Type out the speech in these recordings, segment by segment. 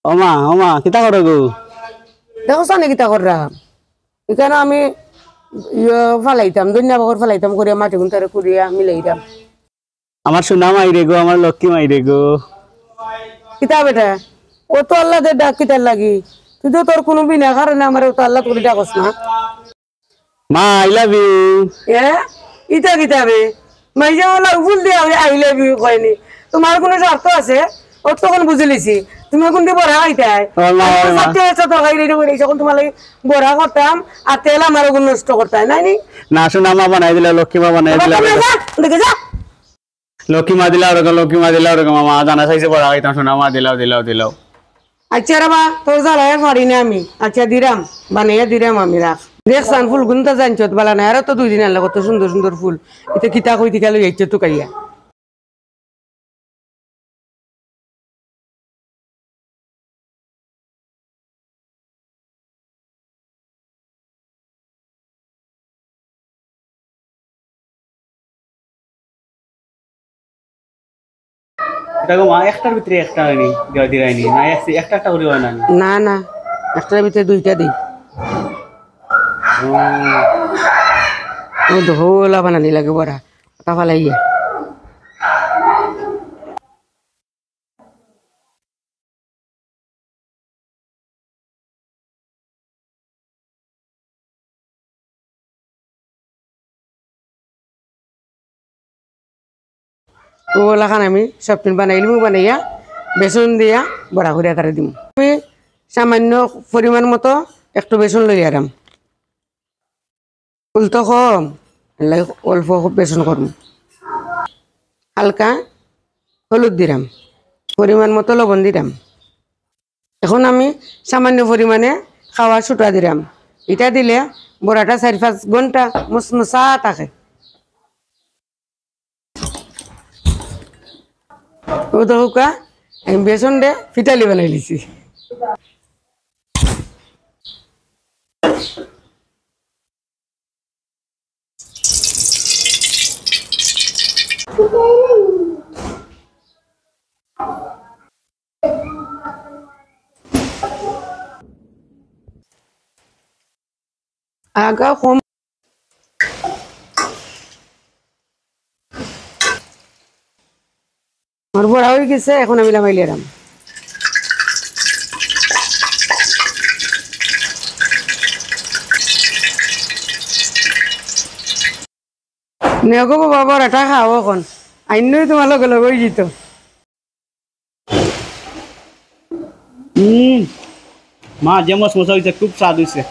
ওমা কিতা করো গো? দেখো সানে কিতা কররা এখানে আমি ফালাইতাম দুনিয়া বকর ফালাইতাম করিয়া মাটি গুনতারে করিয়া মিলাইতাম। আমার সোনা মাই রে গো, আমার লক্ষ্মী মাই রে গো। কিতা বেটা ও তো আল্লাহ দে ডাক কিতার লাগি তুই তো তোর কোনো বিনা কারণে আমার তো আল্লাহ করে ডাকস না। মা আই লাভ ইউ। এ ইটা কিতাবে মাইজা ওলা ফুল দিয়া আই লাভ ইউ কয়নি তোমার কোনো স্বার্থ আছে ও তখন বুঝে লিছি তুমি কোন দিয়ে বড়া খাইতাই যখন তোমার লাগে বড়া করতাম আর তেল আমার ওগুলো নষ্ট করতাম নাই নি না সোনা মা বানাই দিলা, লক্ষ্মী মা বানাই দিলা। দেখে যা লক্ষ্মী মা দিলা ওরকম, লক্ষ্মী মা দিলা ওরকম। মা জানা চাইছে বড় খাইতাম, সোনা মা দিলাও। আচ্ছা রে বা তোর জ্বালায় পারি না আমি। আচ্ছা দিরাম বানাইয়া দিরাম আমি রাখ দেখছান ফুল গুনতে জানছ বালা নাই আর তো 2 দিন আনলে কত সুন্দর সুন্দর ফুল এটা কিতা কই দিকা লই আইছ তো কাইয়া। এটা গো মা একটার ভিতরে একটা হয়নি দিরাইনি না, একটা করে হয় না। না না একটার ভিতরে 2টা দিই। ও ধোলা বানানি লাগে বড়া তা ফালাইয়া ওলা খান আমি সবটিন বানাইলি বানাইয়া বেসন দিয়া বড়া করে তারে দিম। আমি সামান্য পরিমাণ মতো একটু বেসন লই আরাম ফুল তো কম অল্প বেসন করম হালকা হলুদ দিলাম পরিমাণ মতো লবণ দিলাম। এখন আমি সামান্য পরিমাণে খাওয়ার সুটা দিলাম। এটা দিলে বড়াটা 4-5 ঘন্টা মুসমুসা থাকে। ও তো হুকা আমি বেসন দে ফিটালি বানাই লিছি। আগা কম আমার বড়া হয়ে গেছে এখন আমি লামাইলি আরাম। নেগো বাবা বড়াটা খাও এখন আইনই তোমার লগে লগে হয়ে যেত। মা যে মশমশা হয়েছে, খুব স্বাদ হয়েছে।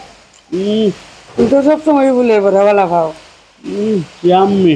তুই তো সব সময় বলে বড়া খাও। ইয়াম্মি।